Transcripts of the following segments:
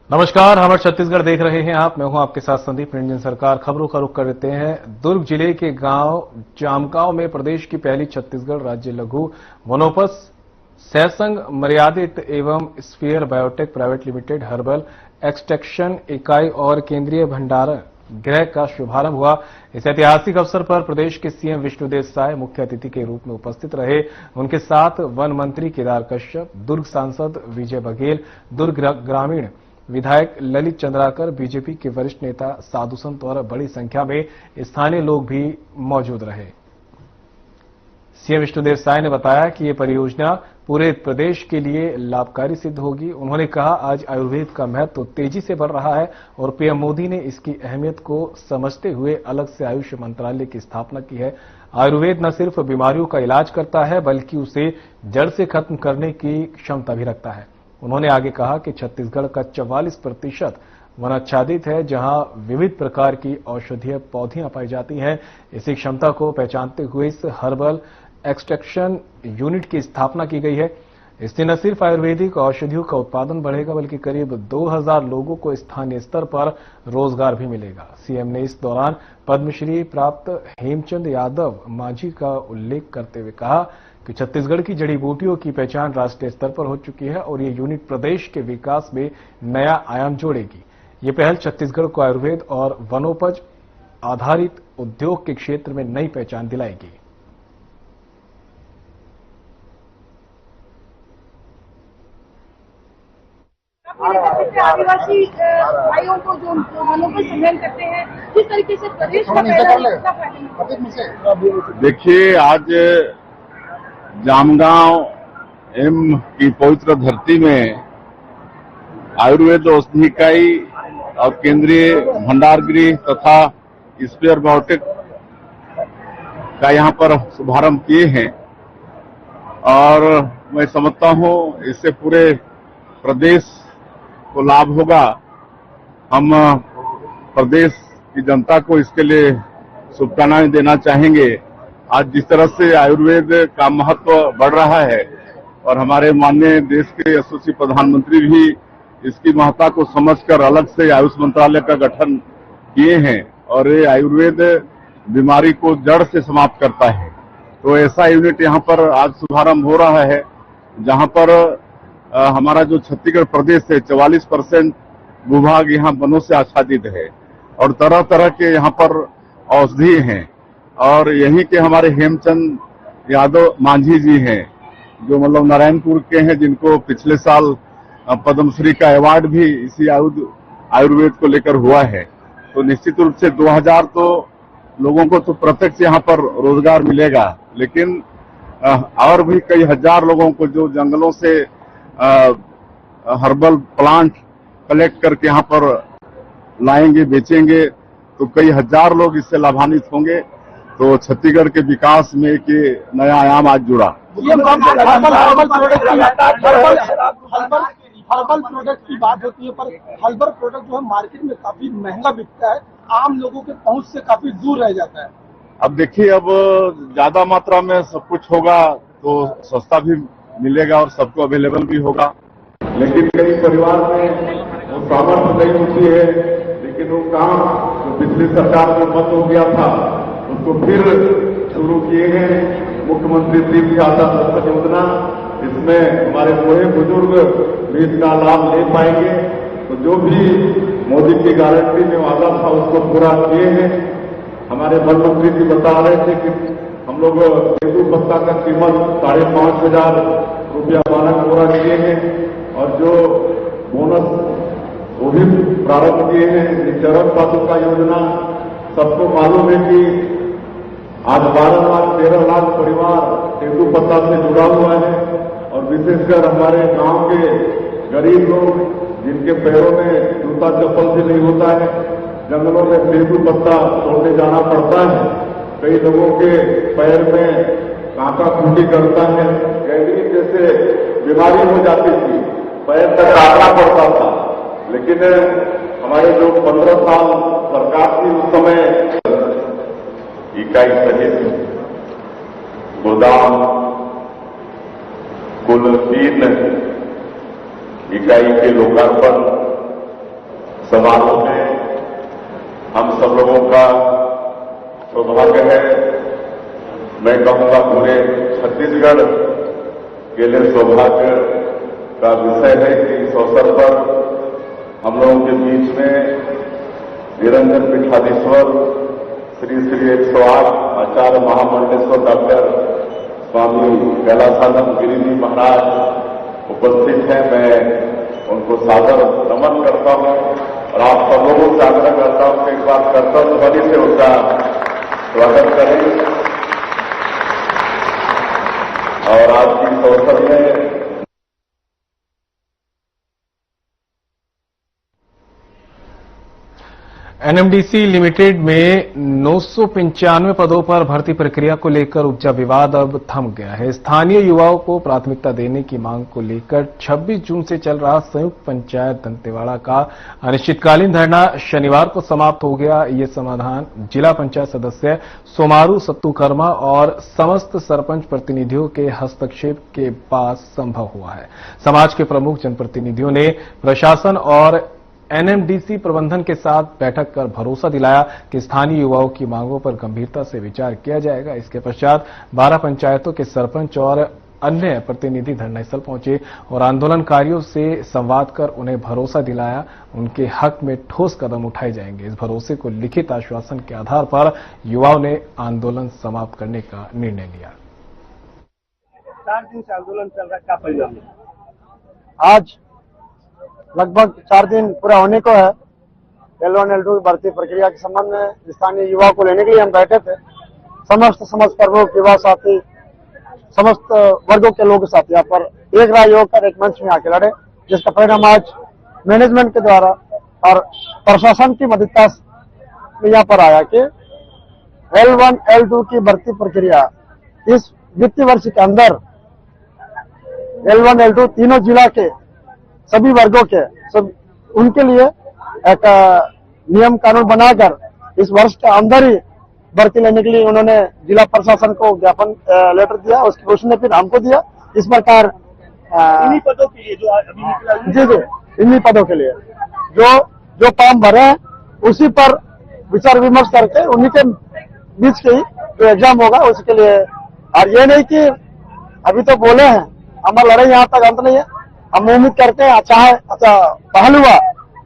नमस्कार, हमारे छत्तीसगढ़ देख रहे हैं आप। मैं हूं आपके साथ संदीप रंजन सरकार। खबरों का रुख कर देते हैं दुर्ग जिले के गांव जामगांव में प्रदेश की पहली छत्तीसगढ़ राज्य लघु वनोपज सहसंघ मर्यादित एवं sphere biotech private limited herbal extraction इकाई और केंद्रीय भंडारण गृह का शुभारंभ हुआ। इस ऐतिहासिक अवसर पर प्रदेश के सीएम विष्णुदेव साय मुख्य अतिथि के रूप में उपस्थित रहे। उनके साथ वन मंत्री केदार कश्यप, दुर्ग सांसद विजय बघेल, दुर्ग ग्रामीण विधायक ललित चंद्राकर, बीजेपी के वरिष्ठ नेता साधु संत और बड़ी संख्या में स्थानीय लोग भी मौजूद रहे। सीएम विष्णुदेव साय ने बताया कि ये परियोजना पूरे प्रदेश के लिए लाभकारी सिद्ध होगी। उन्होंने कहा, आज आयुर्वेद का महत्व तेजी से बढ़ रहा है और पीएम मोदी ने इसकी अहमियत को समझते हुए अलग से आयुष मंत्रालय की स्थापना की है। आयुर्वेद न सिर्फ बीमारियों का इलाज करता है बल्कि उसे जड़ से खत्म करने की क्षमता भी रखता है। उन्होंने आगे कहा कि छत्तीसगढ़ का 44% वनाच्छादित है, जहां विविध प्रकार की औषधीय पौधियां पाई जाती हैं। इसी क्षमता को पहचानते हुए इस हर्बल एक्सट्रैक्शन यूनिट की स्थापना की गई है। इससे न सिर्फ आयुर्वेदिक औषधियों का उत्पादन बढ़ेगा बल्कि करीब 2000 लोगों को स्थानीय स्तर पर रोजगार भी मिलेगा। सीएम ने इस दौरान पद्मश्री प्राप्त हेमचंद यादव मांझी का उल्लेख करते हुए कहा कि छत्तीसगढ़ की जड़ी बूटियों की पहचान राष्ट्रीय स्तर पर हो चुकी है और ये यूनिट प्रदेश के विकास में नया आयाम जोड़ेगी। ये पहल छत्तीसगढ़ को आयुर्वेद और वनोपज आधारित उद्योग के क्षेत्र में नई पहचान दिलाएगी। आदिवासी भाइयों को जो वनोपज संग्रहण करते हैं, किस तरीके से प्रदेश का पहला। देखिए, आज जामगांव एम की पवित्र धरती में आयुर्वेद औषधि इकाई और केंद्रीय भंडार गृह तथा स्पेयर बायोटेक का यहाँ पर शुभारंभ किए हैं और मैं समझता हूँ इससे पूरे प्रदेश को लाभ होगा। हम प्रदेश की जनता को इसके लिए शुभकामनाएं देना चाहेंगे। आज जिस तरह से आयुर्वेद का महत्व बढ़ रहा है और हमारे माननीय देश के यशस्वी प्रधानमंत्री भी इसकी महत्ता को समझकर अलग से आयुष मंत्रालय का गठन किए हैं और ये आयुर्वेद बीमारी को जड़ से समाप्त करता है। तो ऐसा यूनिट यहाँ पर आज शुभारंभ हो रहा है, जहाँ पर हमारा जो छत्तीसगढ़ प्रदेश है 44% भूभाग यहाँ वनों से आच्छादित है और तरह तरह के यहाँ पर औषधि हैं और यहीं के हमारे हेमचंद यादव मांझी जी हैं जो मतलब नारायणपुर के हैं, जिनको पिछले साल पद्मश्री का अवार्ड भी इसी आयुर्वेद को लेकर हुआ है। तो निश्चित रूप से 2000 तो लोगों को तो प्रत्यक्ष यहाँ पर रोजगार मिलेगा, लेकिन और भी कई हजार लोगों को जो जंगलों से हर्बल प्लांट कलेक्ट करके यहाँ पर लाएंगे, बेचेंगे, तो कई हजार लोग इससे लाभान्वित होंगे। तो छत्तीसगढ़ के विकास में एक नया आयाम आज जुड़ा। हर्बल प्रोडक्ट की बात होती है, पर हर्बल प्रोडक्ट जो है मार्केट में काफी महंगा बिकता है, आम लोगों के पहुंच से काफी दूर रह जाता है। अब देखिए, अब ज्यादा मात्रा में सब कुछ होगा तो सस्ता भी मिलेगा और सबको अवेलेबल भी होगा, लेकिन कई परिवार में वो सामर्थ्य नहीं होती है, लेकिन वो काम जो पिछली सरकार में बंद हो गया था उसको फिर शुरू किए हैं। मुख्यमंत्री तीर्थ यात्रा दत्तक योजना, इसमें हमारे पूरे बुजुर्ग भी इसका लाभ ले पाएंगे। तो जो भी मोदी की गारंटी में वादा था उसको पूरा किए हैं। हमारे वन मंत्री जी बता रहे थे कि हम लोग तेंदू पत्ता का कीमत 5,500 रुपया मानक पूरा किए हैं और जो बोनस वो भी प्रारंभ किए हैं। चरण पादुका योजना, सबको मालूम है कि आज 12 लाख 13 लाख परिवार तेंदू पत्ता से जुड़ा हुआ है और विशेषकर हमारे गांव के गरीब लोग जिनके पैरों में जूता चप्पल भी नहीं होता है, जंगलों में तेंदू पत्ता तोड़ने जाना पड़ता है। कई लोगों के पैर में कांटा खूंटी करता है, गैंग्रीन जैसे बीमारी हो जाती थी, पैर तक काटना पड़ता था। लेकिन हमारे जो 15 साल सरकार थी उस समय इकाई सहित गोदाम कुल 3 इकाई के लोकार्पण सवालों में हम सब लोगों का सौभाग्य है, मैं कहूंगा पूरे छत्तीसगढ़ के लिए सौभाग्य का विषय है कि इस अवसर पर हम लोगों के बीच में निरंजन पीठाधीश्वर श्री 108 आचार्य महामंडलेश्वर डॉक्टर स्वामी कैलासानंद गिरी जी महाराज उपस्थित हैं। मैं उनको सादर नमन करता हूं और आप सब लोगों से आग्रह करता हूं कि एक बार कर्तव्य ध्वनि से उनका स्वागत करें। और आज की इस अवसर में एनएमडीसी लिमिटेड में 995 पदों पर भर्ती प्रक्रिया को लेकर उपजा विवाद अब थम गया है। स्थानीय युवाओं को प्राथमिकता देने की मांग को लेकर 26 जून से चल रहा संयुक्त पंचायत दंतेवाड़ा का अनिश्चितकालीन धरना शनिवार को समाप्त हो गया। ये समाधान जिला पंचायत सदस्य सोमारू सत्तूकर्मा और समस्त सरपंच प्रतिनिधियों के हस्तक्षेप के बाद संभव हुआ है। समाज के प्रमुख जनप्रतिनिधियों ने प्रशासन और एनएमडीसी प्रबंधन के साथ बैठक कर भरोसा दिलाया कि स्थानीय युवाओं की मांगों पर गंभीरता से विचार किया जाएगा। इसके पश्चात 12 पंचायतों के सरपंच और अन्य प्रतिनिधि धरनास्थल पहुंचे और आंदोलनकारियों से संवाद कर उन्हें भरोसा दिलाया उनके हक में ठोस कदम उठाए जाएंगे। इस भरोसे को लिखित आश्वासन के आधार पर युवाओं ने आंदोलन समाप्त करने का निर्णय लिया। 4 दिन से आंदोलन चल रहा है, क्या परिणाम है? आज लगभग 4 दिन पूरा होने को है। L1 L2 की भर्ती प्रक्रिया के संबंध में स्थानीय युवाओं को लेने के लिए हम बैठे थे। समस्त समाज प्रमुख युवा साथी, समस्त वर्गों के लोग साथ यहाँ पर एक राय होकर एक मंच में आके लड़े, जिसका परिणाम आज मैनेजमेंट के द्वारा और प्रशासन की मदद में यहाँ पर आया कि L1 L2 की भर्ती प्रक्रिया इस वित्तीय वर्ष के अंदर L1 L2 तीनों जिला के सभी वर्गों के उनके लिए एक नियम कानून बनाकर इस वर्ष के अंदर ही भर्ती लेने के लिए उन्होंने जिला प्रशासन को ज्ञापन लेटर दिया। उसकी घोषणा फिर हमको दिया। इस प्रकार इन्हीं पदों के लिए जो अभी निकला, जी इन्हीं पदों के लिए जो फॉर्म भरे हैं उसी पर विचार विमर्श करके उन्हीं के बीच के ही जो एग्जाम होगा उसके लिए। और ये नहीं कि अभी तो बोले हैं, हमारा लड़ाई यहाँ तक अंत नहीं है। हम उम्मीद करते हैं अच्छा पहल हुआ,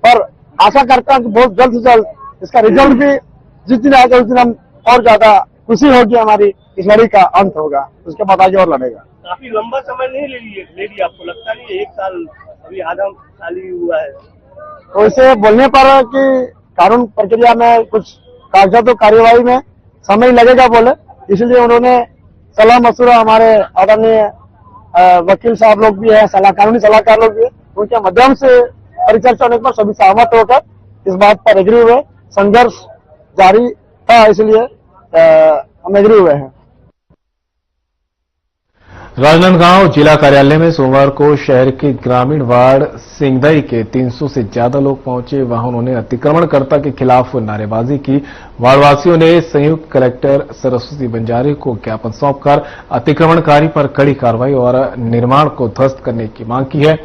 पर आशा करता हूं कि बहुत जल्द से जल्द इसका रिजल्ट भी जिस दिन आएगा उस दिन हम और ज्यादा खुशी होगी, हमारी इस लड़ाई का अंत होगा। उसके बाद आगे और लड़ेगा। काफी लंबा समय नहीं ले लिया, आपको लगता नहीं 1 साल अभी आधा साल ही हुआ है? तो इसे बोलने पर कि कानून प्रक्रिया में कुछ कागजात कार्यवाही में समय लगेगा बोले, इसलिए उन्होंने सलाह मशुरा हमारे आदरणीय वकील साहब लोग भी है, कानूनी सलाहकार लोग भी है, उनके माध्यम से परिचर्चा होने पर सभी सहमत होकर इस बात पर एग्री हुए। संघर्ष जारी था, इसलिए हम एग्री हुए हैं। राजनांदगांव जिला कार्यालय में सोमवार को शहर के ग्रामीण वार्ड सिंगदई के 300 से ज्यादा लोग पहुंचे। वहां उन्होंने अतिक्रमणकर्ता के खिलाफ नारेबाजी की। वार्डवासियों ने संयुक्त कलेक्टर सरस्वती बंजारे को ज्ञापन सौंपकर अतिक्रमणकारी पर कड़ी कार्रवाई और निर्माण को ध्वस्त करने की मांग की है।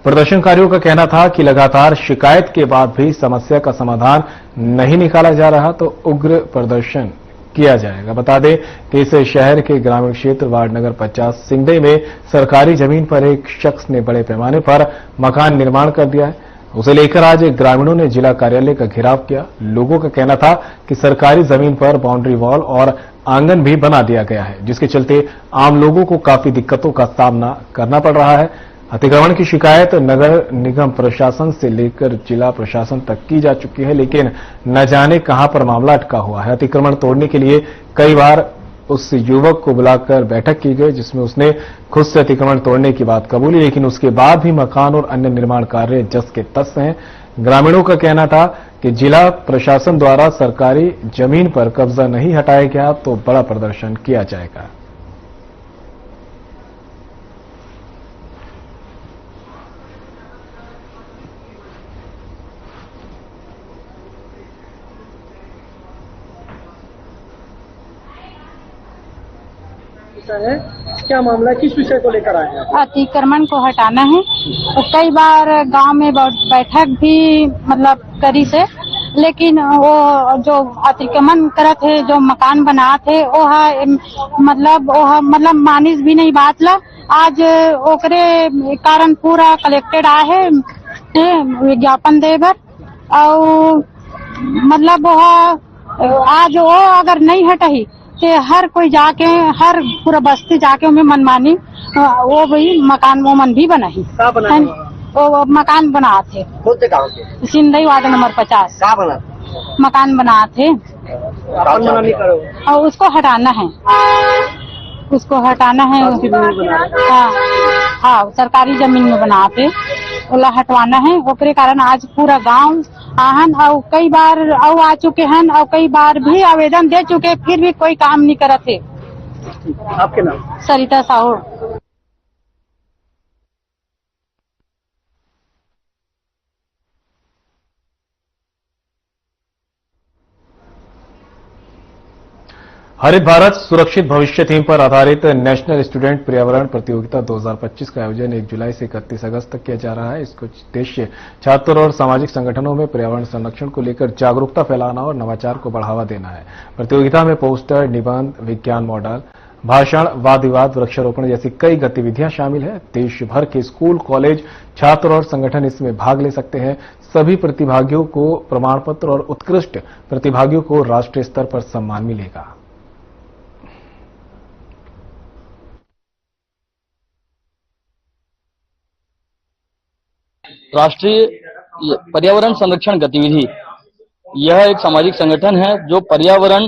प्रदर्शनकारियों का कहना था कि लगातार शिकायत के बाद भी समस्या का समाधान नहीं निकाला जा रहा तो उग्र प्रदर्शन किया जाएगा। बता दें कि इस शहर के ग्रामीण क्षेत्र वार्ड नंबर 50 सिंगदई में सरकारी जमीन पर एक शख्स ने बड़े पैमाने पर मकान निर्माण कर दिया है। उसे लेकर आज ग्रामीणों ने जिला कार्यालय का घेराव किया। लोगों का कहना था कि सरकारी जमीन पर बाउंड्री वॉल और आंगन भी बना दिया गया है, जिसके चलते आम लोगों को काफी दिक्कतों का सामना करना पड़ रहा है। अतिक्रमण की शिकायत नगर निगम प्रशासन से लेकर जिला प्रशासन तक की जा चुकी है, लेकिन न जाने कहां पर मामला अटका हुआ है। अतिक्रमण तोड़ने के लिए कई बार उस युवक को बुलाकर बैठक की गई, जिसमें उसने खुद से अतिक्रमण तोड़ने की बात कबूली, लेकिन उसके बाद भी मकान और अन्य निर्माण कार्य जस के तस हैं। ग्रामीणों का कहना था कि जिला प्रशासन द्वारा सरकारी जमीन पर कब्जा नहीं हटाया गया तो बड़ा प्रदर्शन किया जाएगा। है क्या मामला, किस विषय को लेकर आए हैं? अतिक्रमण को हटाना है। तो कई बार गांव में बैठक भी मतलब करी से, लेकिन वो जो अतिक्रमण करत थे, जो मकान बना थे, मतलब मानिस भी नहीं बात ला। आज ओकरे कारण पूरा कलेक्टेड आए विज्ञापन देवर, और मतलब आज वो अगर नहीं हटही तो हर कोई जाके, हर पूरा बस्ती जाके उनमें मनमानी वो भी मकान मोमन भी बनाही। वो मकान बना थे सिंधई वार्ड नंबर 50 मकान बना थे, और उसको हटाना है, हाँ सरकारी जमीन में बनाते ओला हटवाना है। ओकरे कारण आज पूरा गांव आहन, और कई बार आ चुके हैं, और कई बार भी आवेदन दे चुके, फिर भी कोई काम नहीं करते। आपके नाम? सरिता साहू। हरित भारत सुरक्षित भविष्य थीम पर आधारित नेशनल स्टूडेंट पर्यावरण प्रतियोगिता 2025 का आयोजन 1 जुलाई से 31 अगस्त तक किया जा रहा है। इसका उद्देश्य छात्रों और सामाजिक संगठनों में पर्यावरण संरक्षण को लेकर जागरूकता फैलाना और नवाचार को बढ़ावा देना है। प्रतियोगिता में पोस्टर, निबंध, विज्ञान मॉडल, भाषण, वाद विवाद, वृक्षारोपण जैसी कई गतिविधियां शामिल है। देश भर के स्कूल, कॉलेज, छात्र और संगठन इसमें भाग ले सकते हैं। सभी प्रतिभागियों को प्रमाण पत्र और उत्कृष्ट प्रतिभागियों को राष्ट्रीय स्तर पर सम्मान मिलेगा। राष्ट्रीय पर्यावरण संरक्षण गतिविधि यह एक सामाजिक संगठन है जो पर्यावरण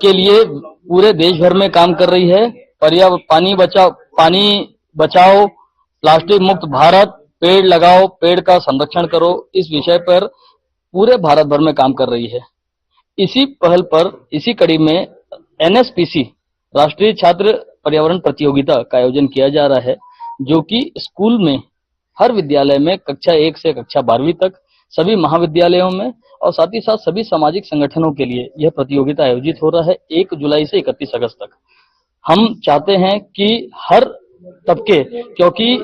के लिए पूरे देश भर में काम कर रही है। पानी बचाओ, प्लास्टिक मुक्त भारत, पेड़ लगाओ, पेड़ का संरक्षण करो, इस विषय पर पूरे भारत भर में काम कर रही है। इसी पहल पर, इसी कड़ी में NSPC राष्ट्रीय छात्र पर्यावरण प्रतियोगिता का आयोजन किया जा रहा है, जो कि स्कूल में हर विद्यालय में कक्षा 1 से कक्षा 12वीं तक सभी महाविद्यालयों में और साथ ही साथ सभी सामाजिक संगठनों के लिए यह प्रतियोगिता आयोजित हो रहा है 1 जुलाई से 31 अगस्त तक। हम चाहते हैं कि हर तबके, क्योंकि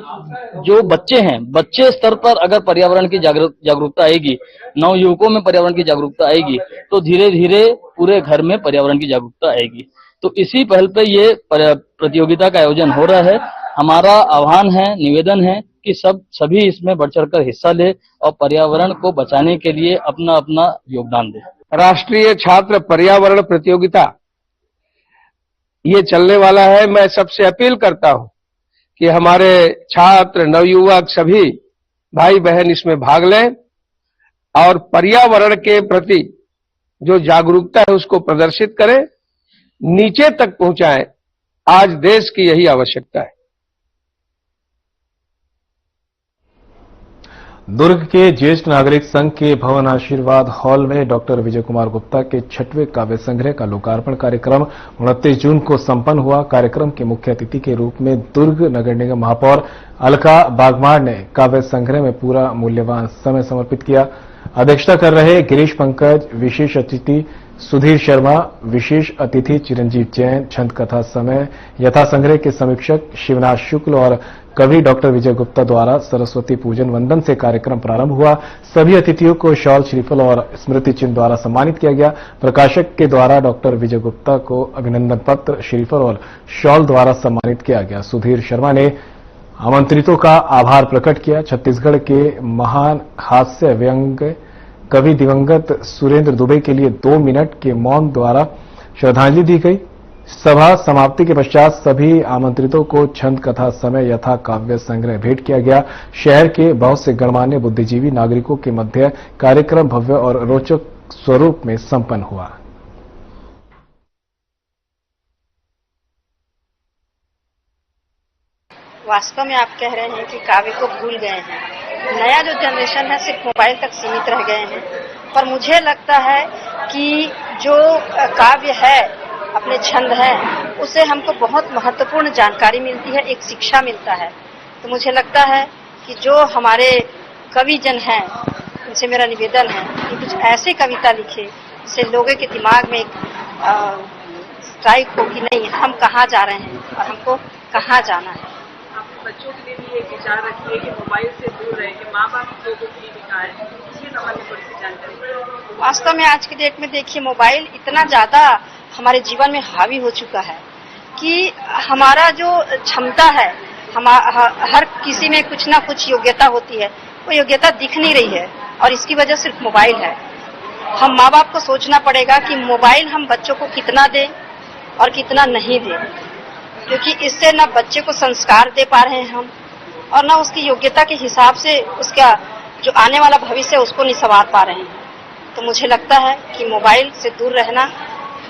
जो बच्चे हैं, बच्चे स्तर पर अगर पर्यावरण की जागरूकता आएगी, नवयुवकों में पर्यावरण की जागरूकता आएगी, तो धीरे धीरे पूरे घर में पर्यावरण की जागरूकता आएगी। तो इसी पहल पे ये प्रतियोगिता का आयोजन हो रहा है। हमारा आह्वान है, निवेदन है कि सभी इसमें बढ़ चढ़कर हिस्सा ले और पर्यावरण को बचाने के लिए अपना अपना योगदान दे। राष्ट्रीय छात्र पर्यावरण प्रतियोगिता ये चलने वाला है। मैं सबसे अपील करता हूं कि हमारे छात्र, नवयुवक, सभी भाई बहन इसमें भाग लें और पर्यावरण के प्रति जो जागरूकता है उसको प्रदर्शित करें, नीचे तक पहुंचाएं। आज देश की यही आवश्यकता है। दुर्ग के ज्येष्ठ नागरिक संघ के भवन आशीर्वाद हॉल में डॉक्टर विजय कुमार गुप्ता के 6वें काव्य संग्रह का लोकार्पण कार्यक्रम 29 जून को संपन्न हुआ। कार्यक्रम के मुख्य अतिथि के रूप में दुर्ग नगर निगम महापौर अलका बागमार ने काव्य संग्रह में पूरा मूल्यवान समय समर्पित किया। अध्यक्षता कर रहे गिरीश पंकज, विशेष अतिथि सुधीर शर्मा, विशेष अतिथि चिरंजीव जैन, छंद कथा समय यथा संग्रह के समीक्षक शिवनाथ शुक्ल और कवि डॉक्टर विजय गुप्ता द्वारा सरस्वती पूजन वंदन से कार्यक्रम प्रारंभ हुआ। सभी अतिथियों को शॉल, श्रीफल और स्मृति चिन्ह द्वारा सम्मानित किया गया। प्रकाशक के द्वारा डॉक्टर विजय गुप्ता को अभिनंदन पत्र, श्रीफल और शॉल द्वारा सम्मानित किया गया। सुधीर शर्मा ने आमंत्रितों का आभार प्रकट किया। छत्तीसगढ़ के महान हास्य व्यंग्य कवि दिवंगत सुरेंद्र दुबे के लिए 2 मिनट के मौन द्वारा श्रद्धांजलि दी गई। सभा समाप्ति के पश्चात सभी आमंत्रितों को छंद कथा समय यथा काव्य संग्रह भेंट किया गया। शहर के बहुत से गणमान्य बुद्धिजीवी नागरिकों के मध्य कार्यक्रम भव्य और रोचक स्वरूप में संपन्न हुआ। वास्तव में आप कह रहे हैं कि काव्य को भूल गए हैं। नया जो जनरेशन है सिर्फ मोबाइल तक सीमित रह गए हैं, पर मुझे लगता है कि जो काव्य है, अपने छंद हैं, उससे हमको बहुत महत्वपूर्ण जानकारी मिलती है, एक शिक्षा मिलता है। तो मुझे लगता है कि जो हमारे कवि जन हैं, उनसे मेरा निवेदन है कि कुछ ऐसी कविता लिखे जिससे लोगों के दिमाग में एक स्ट्राइक हो कि नहीं, हम कहाँ जा रहे हैं और हमको कहाँ जाना है। बच्चों के लिए भी एक विचार रखिए कि मोबाइल से दूर रहे, कि माँ बाप को भी लिखा है, इसके वास्तव में आज की डेट में देखिए, मोबाइल इतना ज्यादा हमारे जीवन में हावी हो चुका है कि हमारा जो क्षमता है, हर किसी में कुछ ना कुछ योग्यता होती है, वो योग्यता दिख नहीं रही है और इसकी वजह सिर्फ मोबाइल है। हम माँ बाप को सोचना पड़ेगा कि मोबाइल हम बच्चों को कितना दें और कितना नहीं दें, क्योंकि इससे ना बच्चे को संस्कार दे पा रहे हैं हम और ना उसकी योग्यता के हिसाब से उसका जो आने वाला भविष्य है उसको नहीं संवार पा रहे हैं। तो मुझे लगता है कि मोबाइल से दूर रहना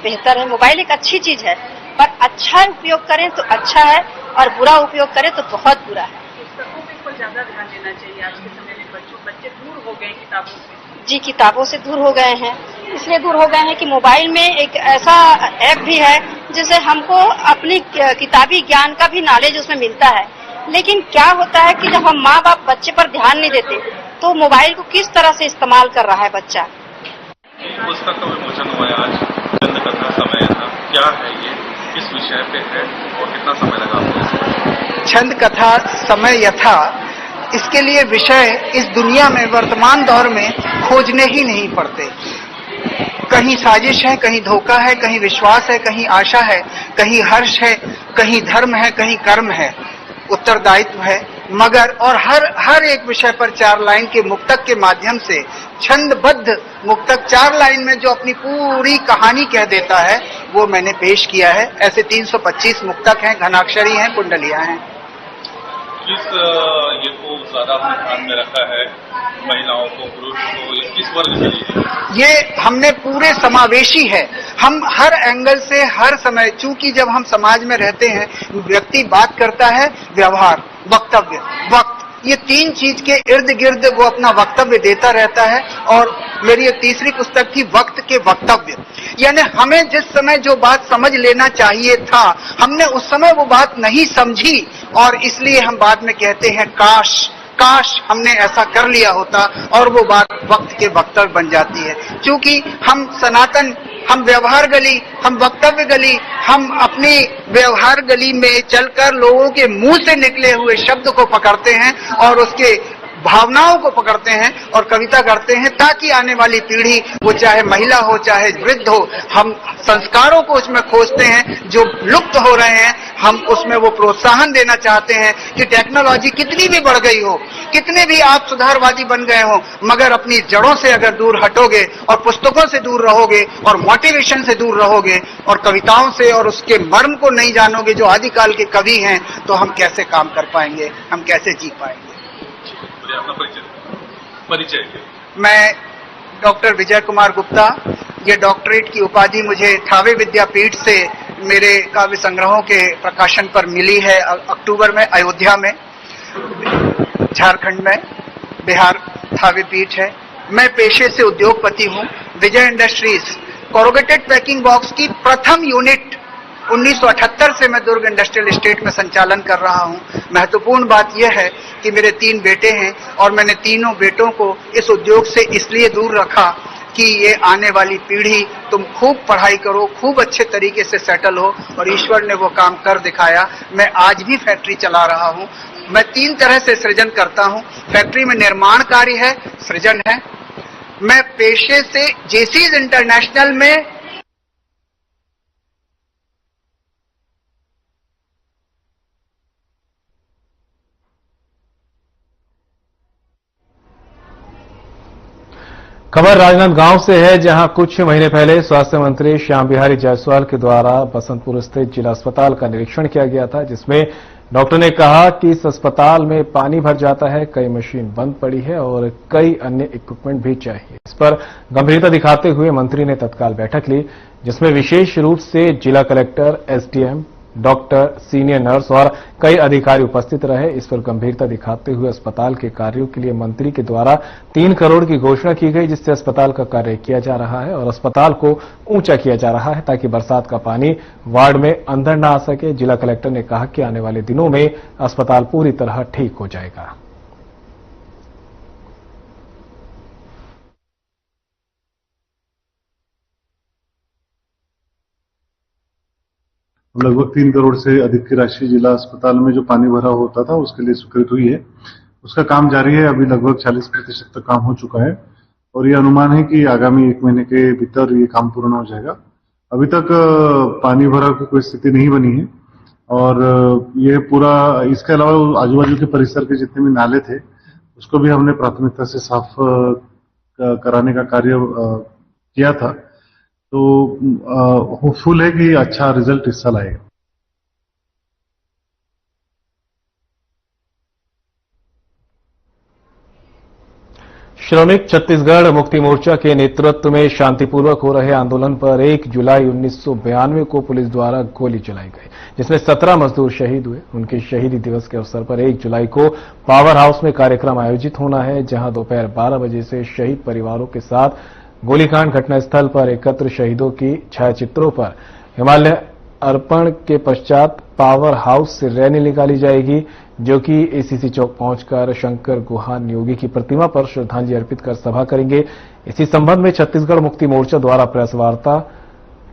बेहतर है। मोबाइल एक अच्छी चीज है, पर अच्छा उपयोग करें तो अच्छा है और बुरा उपयोग करें तो बहुत बुरा है। पुस्तकों पर ज्यादा ध्यान देना चाहिए। आज के समय में बच्चे दूर हो गए किताबों से। जी, किताबों से दूर हो गए हैं। इसलिए दूर हो गए हैं कि मोबाइल में एक ऐसा ऐप भी है जिससे हमको अपनी किताबी ज्ञान का भी नॉलेज उसमें मिलता है। लेकिन क्या होता है कि जब हम माँ बाप बच्चे पर ध्यान नहीं देते तो मोबाइल को किस तरह से इस्तेमाल कर रहा है बच्चा। पुस्तक का विमोचन हुआ है आज, चंद कथा समय था, क्या है ये, किस विषय पे है और कितना समय लगा आपको? छंद कथा समय यथा, इसके लिए विषय इस दुनिया में वर्तमान दौर में खोजने ही नहीं पड़ते। कहीं साजिश है, कहीं धोखा है, कहीं विश्वास है, कहीं आशा है, कहीं हर्ष है, कहीं धर्म है, कहीं कर्म है, उत्तरदायित्व है, मगर और हर एक विषय पर 4 लाइन के मुक्तक के माध्यम से छंदबद्ध मुक्तक 4 लाइन में जो अपनी पूरी कहानी कह देता है वो मैंने पेश किया है। ऐसे 325 मुक्तक हैं, घनाक्षरी हैं, कुंडलियां हैं। किस ये को ज्यादा अपने ध्यान में रखा है, महिलाओं को, पुरुष को, या किस वर्ग के लिए? ये हमने पूरे समावेशी है। हम हर एंगल से हर समय, चूंकि जब हम समाज में रहते हैं व्यक्ति बात करता है, व्यवहार, वक्तव्य, वक्त, ये 3 चीज के इर्द गिर्द वो अपना वक्तव्य देता रहता है। और मेरी एक तीसरी पुस्तक थी वक्त के वक्तव्य, यानी हमें जिस समय जो बात समझ लेना चाहिए था हमने उस समय वो बात नहीं समझी और इसलिए हम बाद में कहते हैं काश हमने ऐसा कर लिया होता, और वो बात वक्त के वक्तव्य बन जाती है। क्योंकि हम सनातन, हम व्यवहार गली, हम वक्तव्य गली, हम अपनी व्यवहार गली में चलकर लोगों के मुंह से निकले हुए शब्द को पकड़ते हैं और उसके भावनाओं को पकड़ते हैं और कविता करते हैं, ताकि आने वाली पीढ़ी, वो चाहे महिला हो चाहे वृद्ध हो, हम संस्कारों को उसमें खोजते हैं जो लुप्त हो रहे हैं। हम उसमें वो प्रोत्साहन देना चाहते हैं कि टेक्नोलॉजी कितनी भी बढ़ गई हो, कितने भी आप सुधारवादी बन गए हो, मगर अपनी जड़ों से अगर दूर हटोगे और पुस्तकों से दूर रहोगे और मोटिवेशन से दूर रहोगे और कविताओं से और उसके मर्म को नहीं जानोगे जो आदिकाल के कवि हैं, तो हम कैसे काम कर पाएंगे, हम कैसे जी पाएंगे। अपना परिचय। मैं डॉक्टर विजय कुमार गुप्ता, ये डॉक्टरेट की उपाधि मुझे ठावे विद्यापीठ से मेरे काव्य संग्रहों के प्रकाशन पर मिली है अक्टूबर में, अयोध्या में, झारखंड में, बिहार ठावे पीठ है। मैं पेशे से उद्योगपति हूँ। विजय इंडस्ट्रीज कोरोगेटेड पैकिंग बॉक्स की प्रथम यूनिट 1978 से मैं दुर्ग इंडस्ट्रियल एस्टेट में संचालन कर रहा हूं। महत्वपूर्ण बात यह है कि मेरे 3 बेटे हैं और मैंने तीनों बेटों को इस उद्योग से इसलिए दूर रखा कि ये आने वाली पीढ़ी, तुम खूब पढ़ाई करो, खूब अच्छे तरीके से सेटल हो, और ईश्वर ने वो काम कर दिखाया। मैं आज भी फैक्ट्री चला रहा हूं। मैं 3 तरह से सृजन करता हूं। फैक्ट्री में निर्माण कार्य है, सृजन है। मैं पेशे से जेसीज इंटरनेशनल में खबर राजनांदगांव से है, जहां कुछ महीने पहले स्वास्थ्य मंत्री श्याम बिहारी जायसवाल के द्वारा बसंतपुर स्थित जिला अस्पताल का निरीक्षण किया गया था, जिसमें डॉक्टर ने कहा कि इस अस्पताल में पानी भर जाता है, कई मशीन बंद पड़ी है और कई अन्य इक्विपमेंट भी चाहिए। इस पर गंभीरता दिखाते हुए मंत्री ने तत्काल बैठक ली, जिसमें विशेष रूप से जिला collector, SDM, doctor, senior nurse और कई अधिकारी उपस्थित रहे। इस पर गंभीरता दिखाते हुए अस्पताल के कार्यों के लिए मंत्री के द्वारा 3 करोड़ की घोषणा की गई, जिससे अस्पताल का कार्य किया जा रहा है और अस्पताल को ऊंचा किया जा रहा है ताकि बरसात का पानी वार्ड में अंदर न आ सके। जिला कलेक्टर ने कहा कि आने वाले दिनों में अस्पताल पूरी तरह ठीक हो जाएगा। लगभग 3 करोड़ से अधिक की राशि जिला अस्पताल में जो पानी भरा होता था उसके लिए स्वीकृत हुई है। उसका काम जारी है। अभी लगभग 40% तक काम हो चुका है और ये अनुमान है कि आगामी 1 महीने के भीतर ये काम पूर्ण हो जाएगा। अभी तक पानी भराव की कोई स्थिति नहीं बनी है और ये पूरा, इसके अलावा आजू बाजू के परिसर के जितने भी नाले थे उसको भी हमने प्राथमिकता से साफ कराने का कार्य किया था। तो होपफुल है कि अच्छा रिजल्ट इस साल आएगा। श्रमिक छत्तीसगढ़ मुक्ति मोर्चा के नेतृत्व में शांतिपूर्वक हो रहे आंदोलन पर 1 जुलाई 1992 को पुलिस द्वारा गोली चलाई गई, जिसमें 17 मजदूर शहीद हुए। उनके शहीदी दिवस के अवसर पर 1 जुलाई को पावर हाउस में कार्यक्रम आयोजित होना है, जहां दोपहर 12 बजे से शहीद परिवारों के साथ गोलीकांड घटनास्थल पर एकत्र शहीदों की छायाचित्रों पर हिमालय अर्पण के पश्चात पावर हाउस से रैली निकाली जाएगी, जो कि एसीसी चौक पहुंचकर शंकर गुहा नियोगी की प्रतिमा पर श्रद्धांजलि अर्पित कर सभा करेंगे। इसी संबंध में छत्तीसगढ़ मुक्ति मोर्चा द्वारा प्रेस वार्ता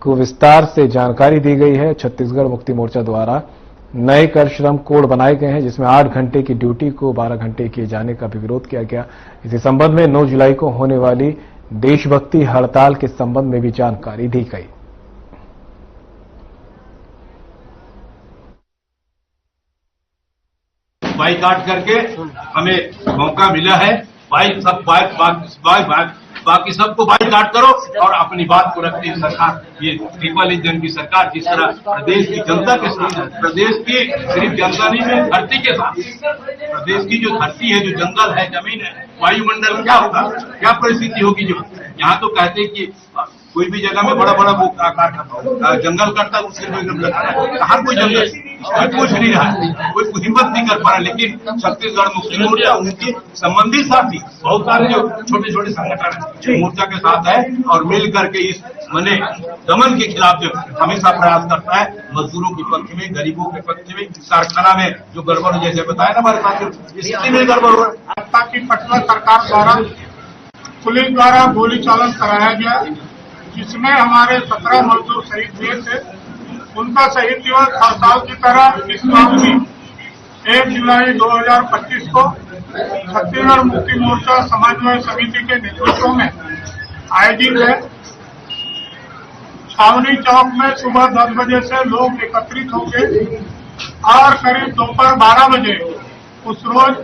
को विस्तार से जानकारी दी गई है। छत्तीसगढ़ मुक्ति मोर्चा द्वारा नए कर श्रम कोड बनाए गए हैं, जिसमें 8 घंटे की ड्यूटी को 12 घंटे किए जाने का भी विरोध किया गया। इसी संबंध में 9 जुलाई को होने वाली देशभक्ति हड़ताल के संबंध में भी जानकारी दी गई। बाइकाट करके हमें मौका मिला है। बाकी सबको बाइकाट करो और अपनी बात को रखती है सरकार। ये ट्रिपल इंजन की सरकार जिस तरह प्रदेश की जनता के साथ, प्रदेश की सिर्फ जनता नहीं है, धरती के साथ, प्रदेश की जो धरती है, जो जंगल है, जमीन है, वायुमंडल क्या होगा, क्या परिस्थिति होगी। जो यहाँ तो कहते हैं कि कोई भी जगह में बड़ा बड़ा वो आकार का जंगल करता है, उसके कहाँ कोई जंगल, कोई पूछ नहीं रहा है, कोई हिम्मत नहीं कर पा रहा। लेकिन छत्तीसगढ़ मुक्ति मोर्चा, उनके संबंधी साथी बहुत सारे जो छोटे छोटे संगठन मोर्चा के साथ है और मिल करके इस मने दमन के खिलाफ जो हमेशा प्रयास करता है, मजदूरों के पक्ष में, गरीबों के पक्ष में, कारखाना में जो गड़बड़ जैसे बताया ना हमारे साथ स्थिति में गड़बड़ हो रहा है। पटना सरकार द्वारा पुलिस द्वारा गोली चालन कराया गया, जिसमें हमारे 17 मजदूर शहीद हुए थे। उनका शहीद दिवस हर साल की तरह इस साल भी 1 जुलाई 2025 को छत्तीसगढ़ मुक्ति मोर्चा समन्वय समिति के नेतृत्व में आयोजित है। छावनी चौक में सुबह 10 बजे से लोग एकत्रित होंगे और करीब दोपहर 12 बजे उस रोज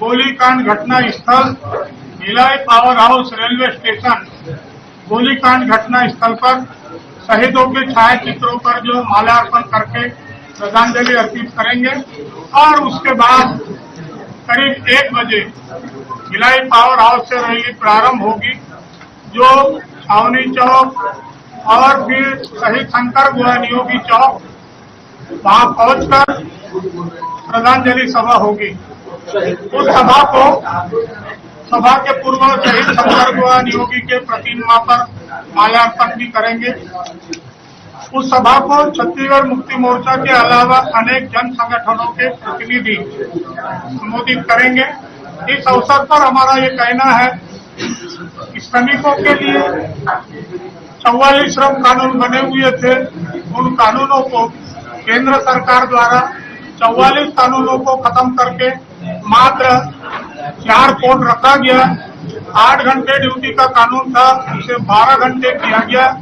गोलीकांड घटना स्थल Bhilai power house railway station गोलीकांड घटना स्थल पर शहीदों के छायाचित्रों पर जो माल्यार्पण करके श्रद्धांजलि अर्पित करेंगे और उसके बाद करीब 1 बजे भिलाई पावर हाउस से रैली प्रारंभ होगी, जो छावनी चौक और फिर शहीद शंकर गुहा नियोगी चौक वहां पहुंचकर श्रद्धांजलि सभा होगी। उस सभा के पूर्व शहीद शंकर गुहा नियोगी के प्रतिमा पर माल्यार्पण भी करेंगे। उस सभा को छत्तीसगढ़ मुक्ति मोर्चा के अलावा अनेक जन संगठनों के प्रतिनिधि संबोधित करेंगे। इस अवसर पर हमारा ये कहना है कि श्रमिकों के लिए 44 श्रम कानून बने हुए थे, उन कानूनों को केंद्र सरकार द्वारा 44 कानूनों को खत्म करके मात्र 4 कोड रखा गया। 8 घंटे ड्यूटी का कानून था, उसे 12 घंटे किया गया।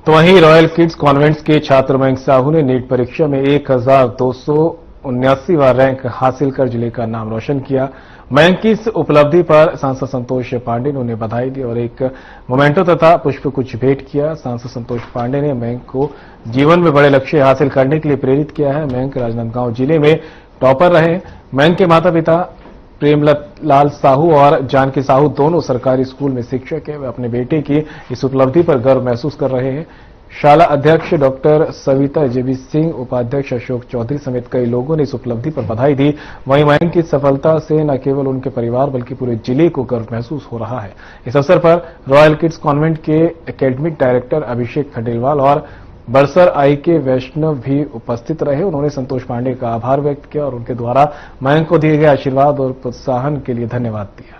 तो वहीं रॉयल किड्स कॉन्वेंट्स के छात्र मयंक साहू ने नीट परीक्षा में 1279वां रैंक हासिल कर जिले का नाम रोशन किया। मयंक की इस उपलब्धि पर सांसद संतोष पांडे ने उन्हें बधाई दी और एक मोमेंटो तथा पुष्प कुछ भेंट किया। सांसद संतोष पांडे ने मयंक को जीवन में बड़े लक्ष्य हासिल करने के लिए प्रेरित किया है। मयंक राजनांदगांव जिले में टॉपर रहे। मयंक के माता पिता प्रेमलाल साहू और जानकी साहू दोनों सरकारी स्कूल में शिक्षक हैं। वे अपने बेटे की इस उपलब्धि पर गर्व महसूस कर रहे हैं। शाला अध्यक्ष डॉक्टर सविता जेबी सिंह, उपाध्यक्ष अशोक चौधरी समेत कई लोगों ने इस उपलब्धि पर बधाई दी। वहीं मयंक की सफलता से न केवल उनके परिवार बल्कि पूरे जिले को गर्व महसूस हो रहा है। इस अवसर पर रॉयल किड्स कॉन्वेंट के एकेडमिक डायरेक्टर अभिषेक खंडेलवाल और बरसर आई के वैष्णव भी उपस्थित रहे। उन्होंने संतोष पांडे का आभार व्यक्त किया और उनके द्वारा मयंक को दिए गए आशीर्वाद और प्रोत्साहन के लिए धन्यवाद दिया।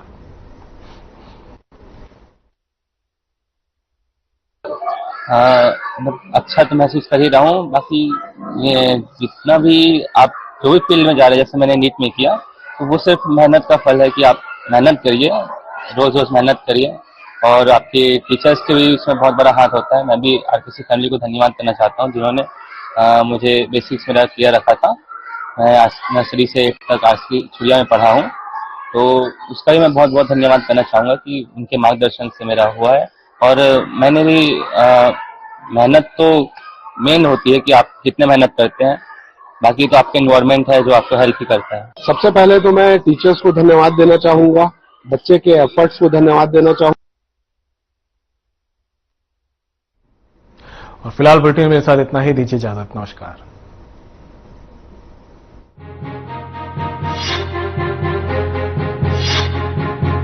अच्छा तो महसूस कर ही रहा हूँ। बाकी ये जितना भी आप जो भी फील्ड में जा रहे हैं, जैसे मैंने नीट में किया, तो वो सिर्फ मेहनत का फल है कि आप मेहनत करिए, रोज रोज मेहनत करिए, और आपके टीचर्स के भी उसमें बहुत बड़ा हाथ होता है। मैं भी आरकेसी फैमिली को धन्यवाद करना चाहता हूँ, जिन्होंने मुझे बेसिक्स मेरा क्लियर रखा था। मैं नर्सरी से 8 तक आरकेसी चुड़िया में पढ़ा हूँ, तो उसका भी मैं बहुत बहुत धन्यवाद करना चाहूँगा कि उनके मार्गदर्शन से मेरा हुआ है। और मैंने भी मेहनत तो मेन होती है कि आप कितने मेहनत करते हैं, बाकी तो आपका एनवायरनमेंट है जो आपको हेल्प ही करता है। सबसे पहले तो मैं टीचर्स को धन्यवाद देना चाहूंगा, बच्चे के एफर्ट्स को धन्यवाद देना चाहूंगा। और फिलहाल बुलेटिन में साथ इतना ही, दीजिए इजाजत, नमस्कार।